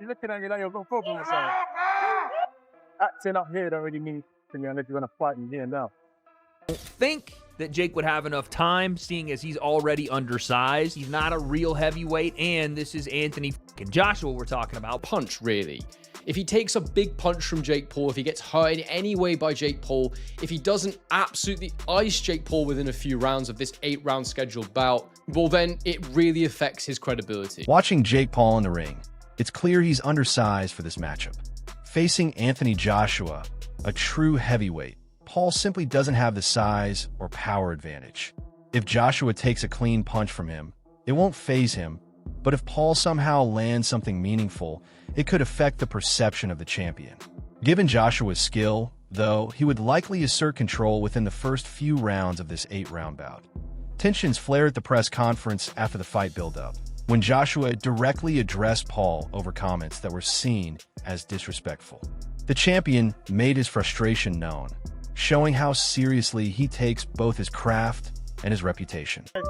You're looking at me like you've got a problem or something. Acting up here don't really mean anything unless you're going to fight in here now. Think that Jake would have enough time, seeing as he's already undersized. He's not a real heavyweight, and this is Anthony fucking Joshua we're talking about. Punch, really. If he takes a big punch from Jake Paul, if he gets hurt in any way by Jake Paul, if he doesn't absolutely ice Jake Paul within a few rounds of this 8-round scheduled bout, well then it really affects his credibility. Watching Jake Paul in the ring, it's clear he's undersized for this matchup. Facing Anthony Joshua, a true heavyweight, Paul simply doesn't have the size or power advantage. If Joshua takes a clean punch from him, it won't faze him, but if Paul somehow lands something meaningful, it could affect the perception of the champion. Given Joshua's skill, though, he would likely assert control within the first few rounds of this 8-round bout. Tensions flared at the press conference after the fight build-up, when Joshua directly addressed Paul over comments that were seen as disrespectful. The champion made his frustration known, showing how seriously he takes both his craft and his reputation. It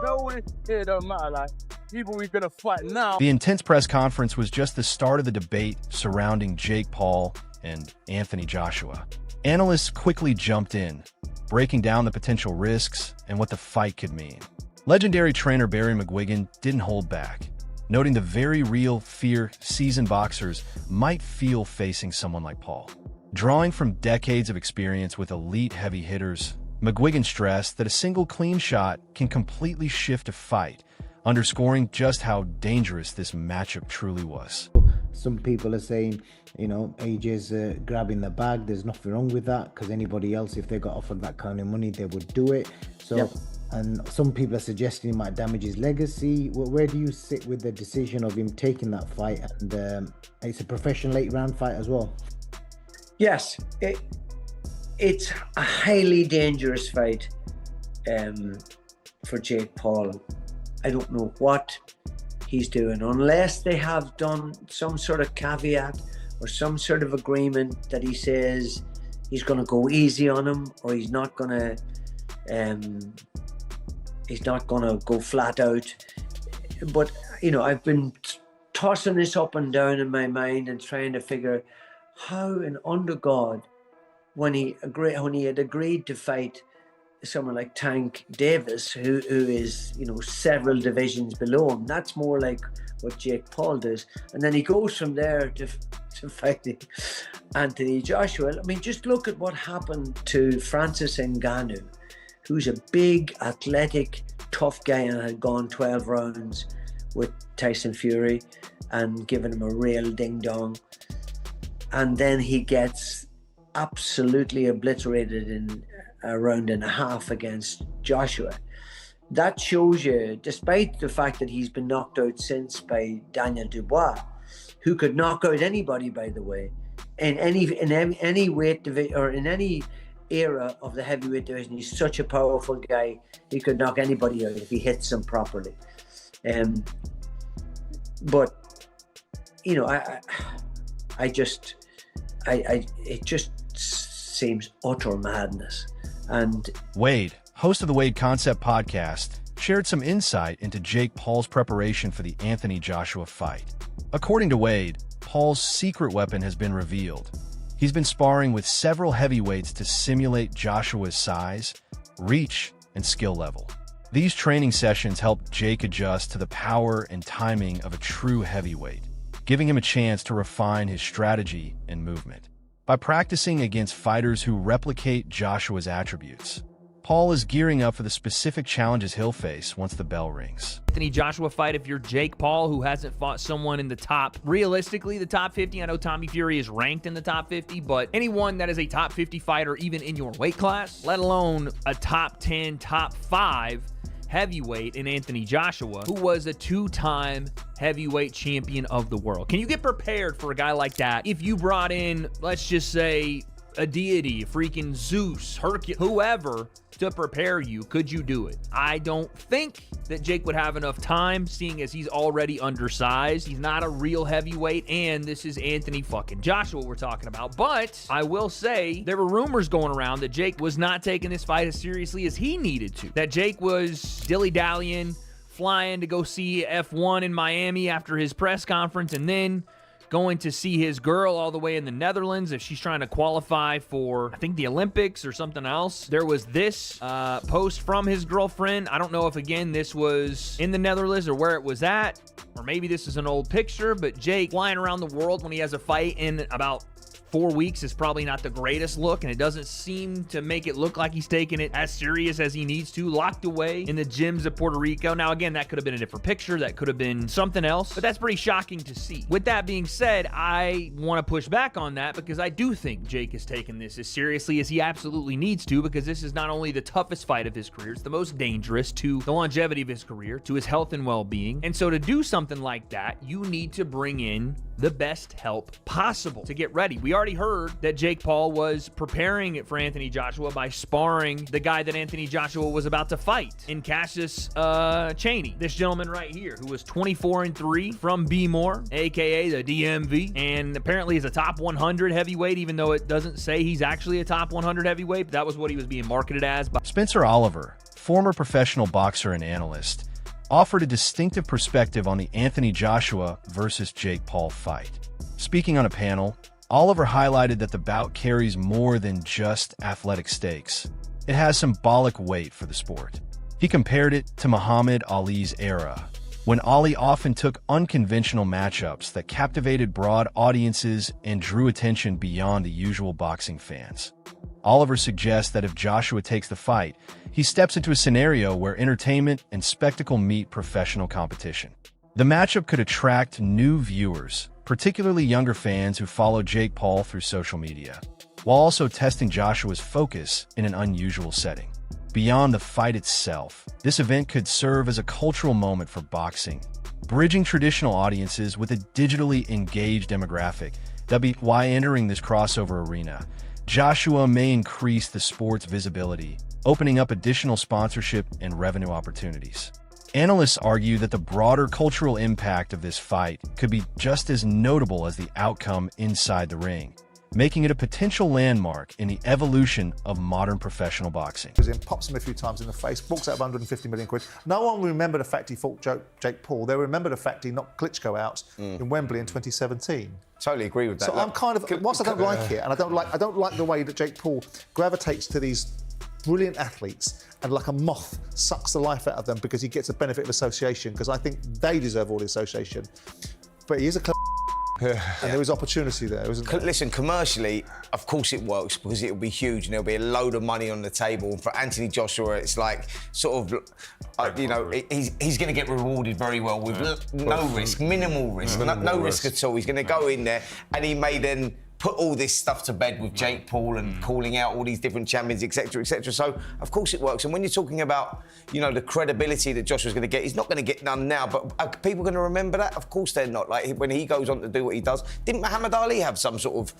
don't matter, like, people we're gonna fight now. The intense press conference was just the start of the debate surrounding Jake Paul and Anthony Joshua. Analysts quickly jumped in, breaking down the potential risks and what the fight could mean. Legendary trainer Barry McGuigan didn't hold back, noting the very real fear seasoned boxers might feel facing someone like Paul. Drawing from decades of experience with elite heavy hitters, McGuigan stressed that a single clean shot can completely shift a fight, underscoring just how dangerous this matchup truly was. Some people are saying, you know, AJ's grabbing the bag. There's nothing wrong with that, because anybody else, if they got offered that kind of money, they would do it. So, yep. And some people are suggesting it might damage his legacy. Where do you sit with the decision of him taking that fight? And it's a professional 8-round fight as well. Yes, it's a highly dangerous fight for Jake Paul. I don't know what he's doing, unless they have done some sort of caveat or some sort of agreement that he says he's going to go easy on him, or he's not going to go flat out. But you know, I've been tossing this up and down in my mind and trying to figure how, and under God, when he had agreed to fight someone like Tank Davis, who is, you know, several divisions below him. That's more like what Jake Paul does. And then he goes from there to fighting Anthony Joshua. I mean, just look at what happened to Francis Ngannou, who's a big, athletic, tough guy and had gone 12 rounds with Tyson Fury and given him a real ding-dong. And then he gets absolutely obliterated in a round and a half against Joshua. That shows you, despite the fact that he's been knocked out since by Daniel Dubois, who could knock out anybody, by the way, in any weight division or in any era of the heavyweight division. He's such a powerful guy. He could knock anybody out if he hits them properly. But you know, it just seems utter madness. And Wade, host of the Wade Concept podcast, shared some insight into Jake Paul's preparation for the Anthony Joshua fight. According to Wade, Paul's secret weapon has been revealed. He's been sparring with several heavyweights to simulate Joshua's size, reach, and skill level. These training sessions helped Jake adjust to the power and timing of a true heavyweight, giving him a chance to refine his strategy and movement. By practicing against fighters who replicate Joshua's attributes, Paul is gearing up for the specific challenges he'll face once the bell rings. Anthony Joshua fight, if you're Jake Paul, who hasn't fought someone in the top, realistically, the top 50. I know Tommy Fury is ranked in the top 50, but anyone that is a top 50 fighter, even in your weight class, let alone a top 10, top 5 heavyweight in Anthony Joshua, who was a 2-time heavyweight champion of the world. Can you get prepared for a guy like that if you brought in, let's just say, a deity, freaking Zeus, Hercules, whoever, to prepare you? Could you do it? I don't think that Jake would have enough time, seeing as he's already undersized. He's not a real heavyweight, and this is Anthony fucking Joshua we're talking about. But I will say there were rumors going around that Jake was not taking this fight as seriously as he needed to. That Jake was dilly-dallying, flying to go see F1 in Miami after his press conference, and then going to see his girl all the way in the Netherlands if she's trying to qualify for, I think, the Olympics or something else. There was this post from his girlfriend. I don't know if, again, this was in the Netherlands or where it was at, or maybe this is an old picture, but Jake flying around the world when he has a fight in about 4 weeks is probably not the greatest look, and it doesn't seem to make it look like he's taking it as serious as he needs to, locked away in the gyms of Puerto Rico. Now, again, that could have been a different picture. That could have been something else, but that's pretty shocking to see. With that being said, I want to push back on that because I do think Jake is taking this as seriously as he absolutely needs to, because this is not only the toughest fight of his career, it's the most dangerous to the longevity of his career, to his health and well-being. And so to do something like that, you need to bring in the best help possible to get ready. We already heard that Jake Paul was preparing for Anthony Joshua by sparring the guy that Anthony Joshua was about to fight in Cassius Chaney, this gentleman right here, who was 24-3 from B-More, aka the DMV, and apparently is a top 100 heavyweight, even though it doesn't say he's actually a top 100 heavyweight, but that was what he was being marketed as. Spencer Oliver, former professional boxer and analyst, offered a distinctive perspective on the Anthony Joshua versus Jake Paul fight. Speaking on a panel, Oliver highlighted that the bout carries more than just athletic stakes. It has symbolic weight for the sport. He compared it to Muhammad Ali's era, when Ali often took unconventional matchups that captivated broad audiences and drew attention beyond the usual boxing fans. Oliver suggests that if Joshua takes the fight, he steps into a scenario where entertainment and spectacle meet professional competition. The matchup could attract new viewers, particularly younger fans who follow Jake Paul through social media, while also testing Joshua's focus in an unusual setting. Beyond the fight itself, this event could serve as a cultural moment for boxing, bridging traditional audiences with a digitally engaged demographic. By entering this crossover arena, Joshua may increase the sport's visibility, opening up additional sponsorship and revenue opportunities. Analysts argue that the broader cultural impact of this fight could be just as notable as the outcome inside the ring, making it a potential landmark in the evolution of modern professional boxing. Pops him a few times in the face, walks out of 150 million quid. No one will remember the fact he fought Jake Paul. They'll remember the fact he knocked Klitschko out in Wembley in 2017. Totally agree with that. So I'm kind of, whilst I don't like it, and I don't like the way that Jake Paul gravitates to these brilliant athletes and like a moth sucks the life out of them because he gets a benefit of association, because I think they deserve all the association. But he is a and there is opportunity there, isn't there? Listen, commercially, of course it works because it'll be huge and there'll be a load of money on the table. And for Anthony Joshua, it's like sort of, you know, he's going to get rewarded very well with no risk, minimal risk, no risk at all. He's going to go in there and he may then put all this stuff to bed with Jake Paul and calling out all these different champions, etc., etc. So, of course it works. And when you're talking about, you know, the credibility that Joshua's going to get, he's not going to get none now, but are people going to remember that? Of course they're not. Like, when he goes on to do what he does, didn't Muhammad Ali have some sort of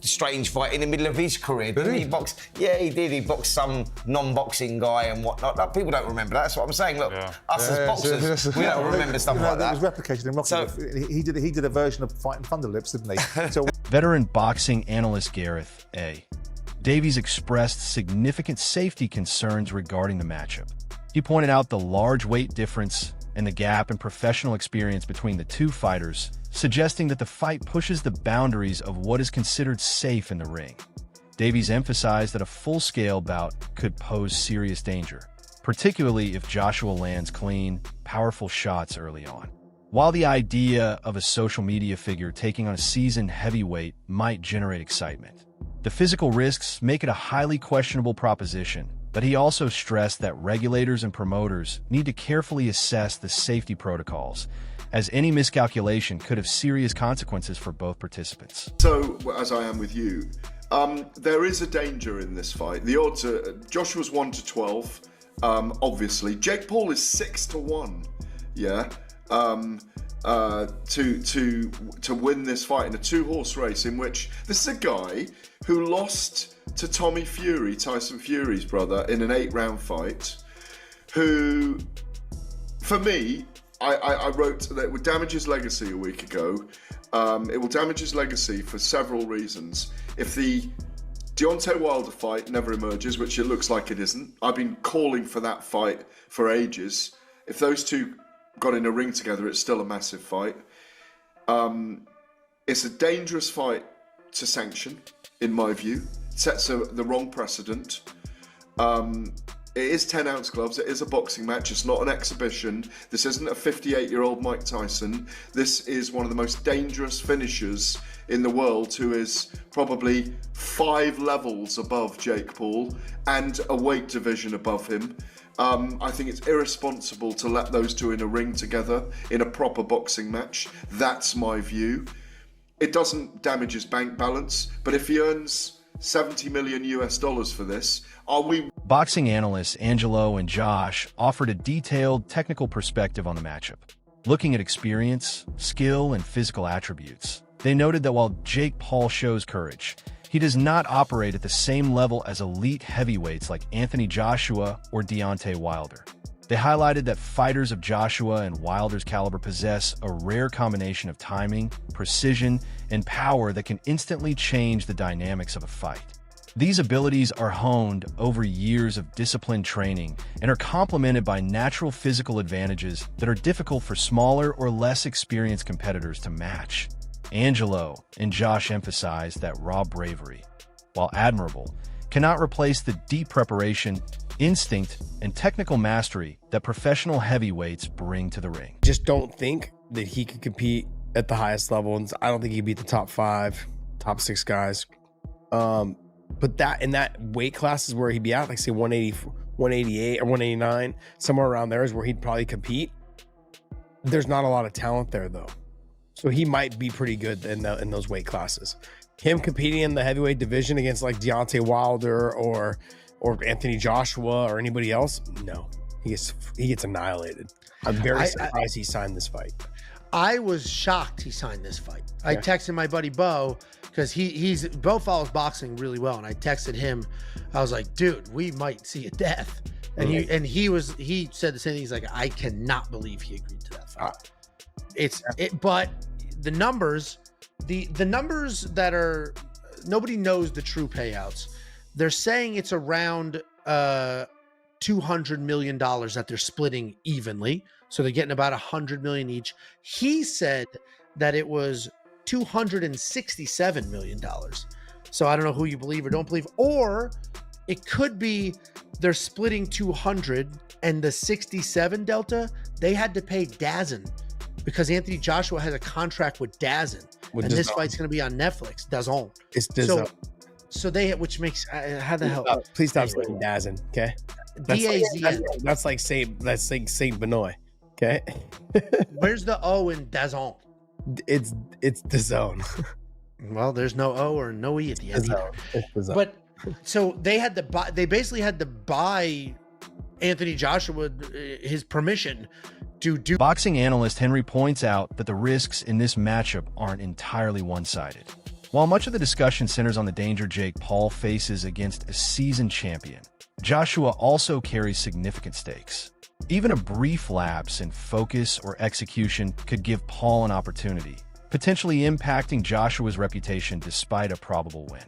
strange fight in the middle of his career? Didn't he box? Yeah, he did. He boxed some non-boxing guy and whatnot. Like, people don't remember that. That's what I'm saying. Look, us as boxers, we don't remember stuff like that. It was replicated in Rocky. So, he did a version of Fighting Thunderlips, didn't he? So, veteran boxing analyst Gareth A. Davies expressed significant safety concerns regarding the matchup. He pointed out the large weight difference and the gap in professional experience between the two fighters, suggesting that the fight pushes the boundaries of what is considered safe in the ring. Davies emphasized that a full-scale bout could pose serious danger, particularly if Joshua lands clean, powerful shots early on. While the idea of a social media figure taking on a seasoned heavyweight might generate excitement, the physical risks make it a highly questionable proposition. But he also stressed that regulators and promoters need to carefully assess the safety protocols, as any miscalculation could have serious consequences for both participants. So, as I am with you, there is a danger in this fight. The odds are Joshua's 1-12, obviously. Jake Paul is 6-1, yeah. To win this fight in a two-horse race in which this is a guy who lost to Tyson Fury's brother, in an 8-round fight, who, for me, I wrote that it would damage his legacy a week ago. It will damage his legacy for several reasons. If the Deontay Wilder fight never emerges, which it looks like it isn't, I've been calling for that fight for ages. If those two got in a ring together, it's still a massive fight. It's a dangerous fight to sanction, in my view. It sets the wrong precedent. It is 10-ounce gloves. It is a boxing match. It's not an exhibition. This isn't a 58-year-old Mike Tyson. This is one of the most dangerous finishers in the world, who is probably 5 levels above Jake Paul and a weight division above him. I think it's irresponsible to let those two in a ring together in a proper boxing match. That's my view. It doesn't damage his bank balance, but if he earns $70 million for this, are we... Boxing analysts Angelo and Josh offered a detailed technical perspective on the matchup. Looking at experience, skill, and physical attributes, they noted that while Jake Paul shows courage, he does not operate at the same level as elite heavyweights like Anthony Joshua or Deontay Wilder. They highlighted that fighters of Joshua and Wilder's caliber possess a rare combination of timing, precision, and power that can instantly change the dynamics of a fight. These abilities are honed over years of disciplined training and are complemented by natural physical advantages that are difficult for smaller or less experienced competitors to match. Angelo and Josh emphasized that raw bravery, while admirable, cannot replace the deep preparation, instinct, and technical mastery that professional heavyweights bring to the ring. Just don't think that he could compete at the highest level, and I don't think he'd beat the top 5, top 6 guys. But that in that weight class is where he'd be at, like say 180, 188 or 189, somewhere around there is where he'd probably compete. There's not a lot of talent there though, so he might be pretty good in those weight classes. Him competing in the heavyweight division against like Deontay Wilder or Anthony Joshua or anybody else, no, he gets annihilated. I'm very surprised he signed this fight. I was shocked he signed this fight. I texted my buddy Bo, because Bo follows boxing really well, and I texted him. I was like, dude, we might see a death. And he said the same thing. He's like, I cannot believe he agreed to that fight. But the numbers, the numbers that are, nobody knows the true payouts. They're saying it's around $200 million that they're splitting evenly. So they're getting about $100 million each. He said that it was $267 million. So I don't know who you believe or don't believe, or it could be they're splitting 200 and the 67 delta, they had to pay DAZN because Anthony Joshua has a contract with DAZN. And this fight's going to be on Netflix. DAZN. It's DAZN. So they, which makes, how the hell? Please stop saying DAZN, okay? DAZN. That's like Saint Benoit, okay? Where's the O in DAZN? It's DAZN. Well, there's no O or no E at the end. But so they had to buy. They basically had to buy Anthony Joshua his permission to do. Boxing analyst Henry points out that the risks in this matchup aren't entirely one-sided. While much of the discussion centers on the danger Jake Paul faces against a seasoned champion, Joshua also carries significant stakes. Even a brief lapse in focus or execution could give Paul an opportunity, potentially impacting Joshua's reputation despite a probable win.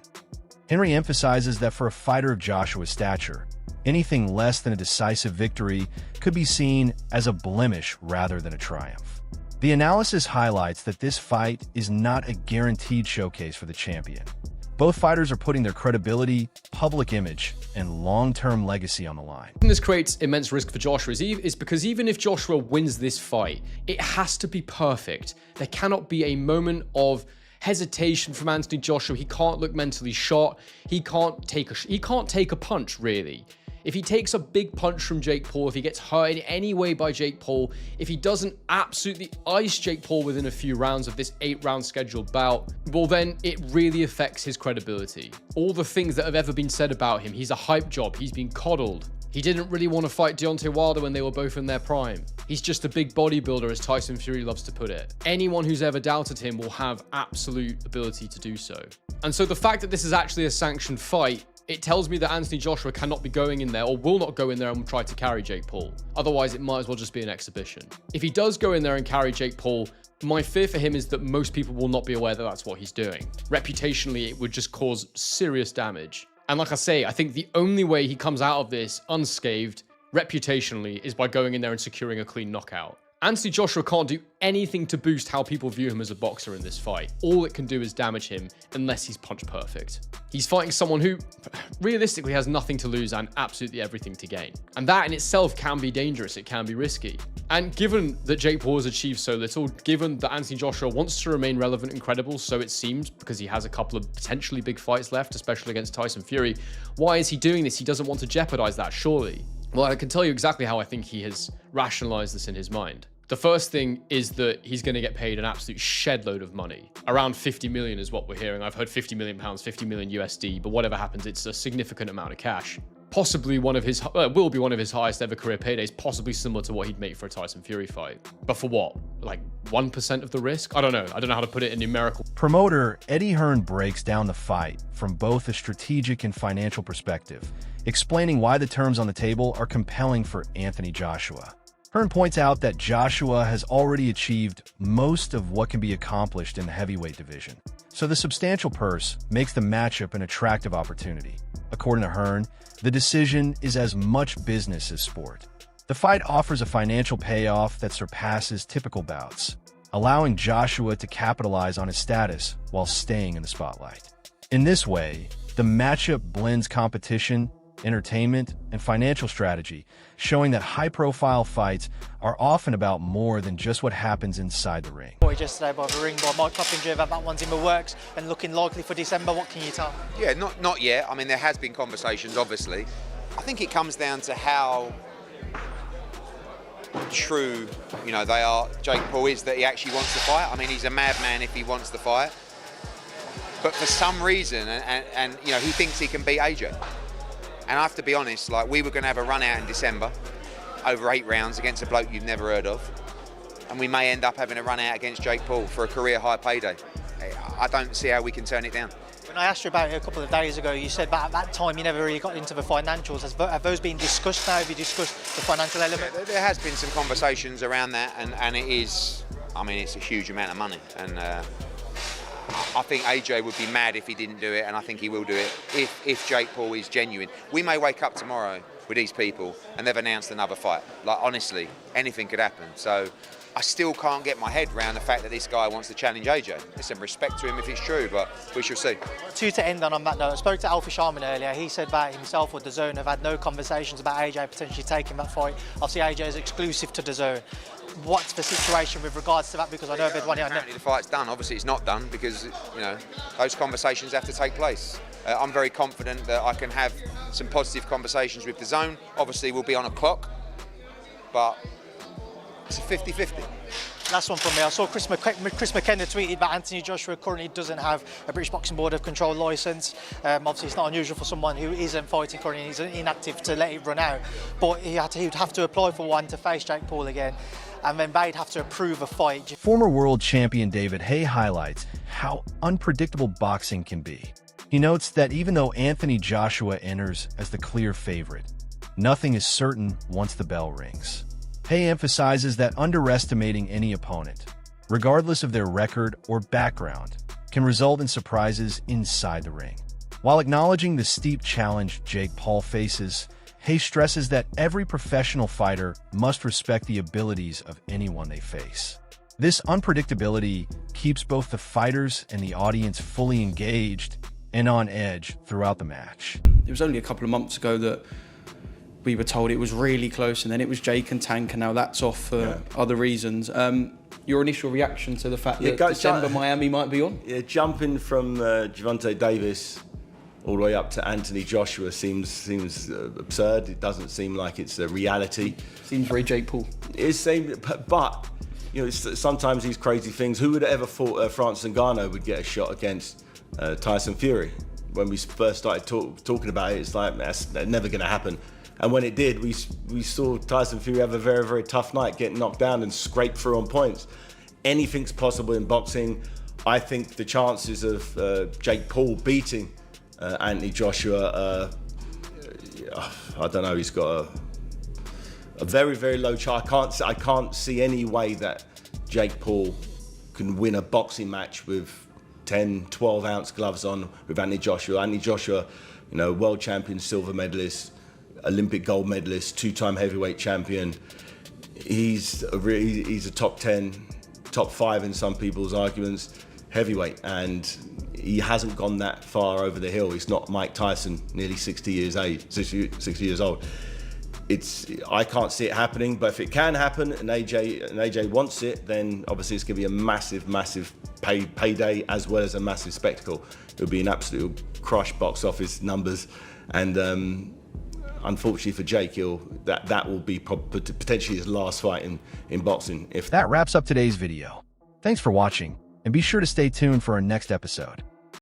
Henry emphasizes that for a fighter of Joshua's stature, anything less than a decisive victory could be seen as a blemish rather than a triumph. The analysis highlights that this fight is not a guaranteed showcase for the champion. Both fighters are putting their credibility, public image, and long-term legacy on the line. This creates immense risk for Joshua is because even if Joshua wins this fight, it has to be perfect. There cannot be a moment of hesitation from Anthony Joshua. He can't look mentally shot. He can't take a punch, really. If he takes a big punch from Jake Paul, if he gets hurt in any way by Jake Paul, if he doesn't absolutely ice Jake Paul within a few rounds of this 8-round scheduled bout, well then it really affects his credibility. All the things that have ever been said about him, he's a hype job, he's been coddled. He didn't really want to fight Deontay Wilder when they were both in their prime. He's just a big bodybuilder, as Tyson Fury loves to put it. Anyone who's ever doubted him will have absolute ability to do so. And so the fact that this is actually a sanctioned fight, it tells me that Anthony Joshua cannot be going in there or will not go in there and try to carry Jake Paul. Otherwise, it might as well just be an exhibition. If he does go in there and carry Jake Paul, my fear for him is that most people will not be aware that that's what he's doing. Reputationally, it would just cause serious damage. And like I say, I think the only way he comes out of this unscathed, reputationally, is by going in there and securing a clean knockout. Anthony Joshua can't do anything to boost how people view him as a boxer in this fight. All it can do is damage him unless he's punch perfect. He's fighting someone who realistically has nothing to lose and absolutely everything to gain. And that in itself can be dangerous, it can be risky. And given that Jake Paul has achieved so little, given that Anthony Joshua wants to remain relevant and credible, so it seems, because he has a couple of potentially big fights left, especially against Tyson Fury, why is he doing this? He doesn't want to jeopardize that, surely. Well, I can tell you exactly how I think he has rationalized this in his mind. The first thing is that he's going to get paid an absolute shed load of money. Around 50 million is what we're hearing. I've heard 50 million pounds, 50 million USD, but whatever happens, it's a significant amount of cash. Possibly one of his, will be one of his highest ever career paydays, possibly similar to what he'd make for a Tyson Fury fight. But for what? Like 1% of the risk? I don't know. I don't know how to put it in numerical. Promoter Eddie Hearn breaks down the fight from both a strategic and financial perspective, explaining why the terms on the table are compelling for Anthony Joshua. Hearn points out that Joshua has already achieved most of what can be accomplished in the heavyweight division, so the substantial purse makes the matchup an attractive opportunity. According to Hearn, the decision is as much business as sport. The fight offers a financial payoff that surpasses typical bouts, allowing Joshua to capitalize on his status while staying in the spotlight. In this way, the matchup blends competition, entertainment, and financial strategy, showing that high-profile fights are often about more than just what happens inside the ring. Yesterday by the ring by Mike Coppinger, that one's in the works and looking likely for December. What can you tell? Yeah, not yet. I mean, there has been conversations, obviously. I think it comes down to how true, they are. Jake Paul is that he actually wants to fight. I mean, he's a madman if he wants to fight. But for some reason, and he thinks he can beat AJ. And I have to be honest, we were going to have a run out in December over 8 rounds against a bloke you've never heard of. And we may end up having a run out against Jake Paul for a career high payday. I don't see how we can turn it down. When I asked you about it a couple of days ago, you said that at that time you never really got into the financials. Have those been discussed now? Have you discussed the financial element? Yeah, there has been some conversations around that, and it is, it's a huge amount of money. And I think AJ would be mad if he didn't do it, and I think he will do it if Jake Paul is genuine. We may wake up tomorrow with these people and they've announced another fight. Honestly, anything could happen. So I still can't get my head around the fact that this guy wants to challenge AJ. There's some respect to him if it's true, but we shall see. To end on that note, I spoke to Alfie Sharman earlier. He said that himself with DAZN have had no conversations about AJ potentially taking that fight. Obviously, AJ is exclusive to DAZN. What's the situation with regards to that? Because I know apparently the fight's done. Obviously, it's not done because those conversations have to take place. I'm very confident that I can have some positive conversations with DAZN. Obviously, we'll be on a clock, but it's a 50-50. Last one from me. I saw Chris McKenna tweeted that Anthony Joshua currently doesn't have a British Boxing Board of Control licence. Obviously, it's not unusual for someone who isn't fighting currently, he's inactive, to let it run out. But he would have to apply for one to face Jake Paul again, and then they'd have to approve a fight. Former world champion David Haye highlights how unpredictable boxing can be. He notes that even though Anthony Joshua enters as the clear favorite, nothing is certain once the bell rings. Haye emphasizes that underestimating any opponent, regardless of their record or background, can result in surprises inside the ring. While acknowledging the steep challenge Jake Paul faces, Haye stresses that every professional fighter must respect the abilities of anyone they face. This unpredictability keeps both the fighters and the audience fully engaged and on edge throughout the match. It was only a couple of months ago that we were told it was really close, and then it was Jake and Tank, and now that's off for other reasons. Your initial reaction to the fact that December Miami might be on? Yeah, jumping from Gervonta Davis all the way up to Anthony Joshua seems absurd. It doesn't seem like it's a reality. Seems very Jake Paul. It seems, but sometimes these crazy things. Who would have ever thought Francis Ngannou would get a shot against Tyson Fury? When we first started talking about it, it's like that's never going to happen. And when it did, we saw Tyson Fury have a very, very tough night, get knocked down and scrape through on points. Anything's possible in boxing. I think the chances of Jake Paul beating Anthony Joshua, I don't know, he's got a very, very low chance. I can't see any way that Jake Paul can win a boxing match with 10, 12-ounce gloves on with Anthony Joshua. Anthony Joshua, world champion, silver medalist, Olympic gold medalist, 2-time heavyweight champion. he's a top 10, top 5 in some people's arguments heavyweight, and he hasn't gone that far over the hill. He's not Mike Tyson, nearly 60 years old. I can't see it happening, but if it can happen and AJ wants it, then obviously it's going to be a massive payday as well as a massive spectacle. It'll be an absolute crush box office numbers, and unfortunately for Jake, that will be potentially his last fight in boxing. That wraps up today's video. Thanks for watching, and be sure to stay tuned for our next episode.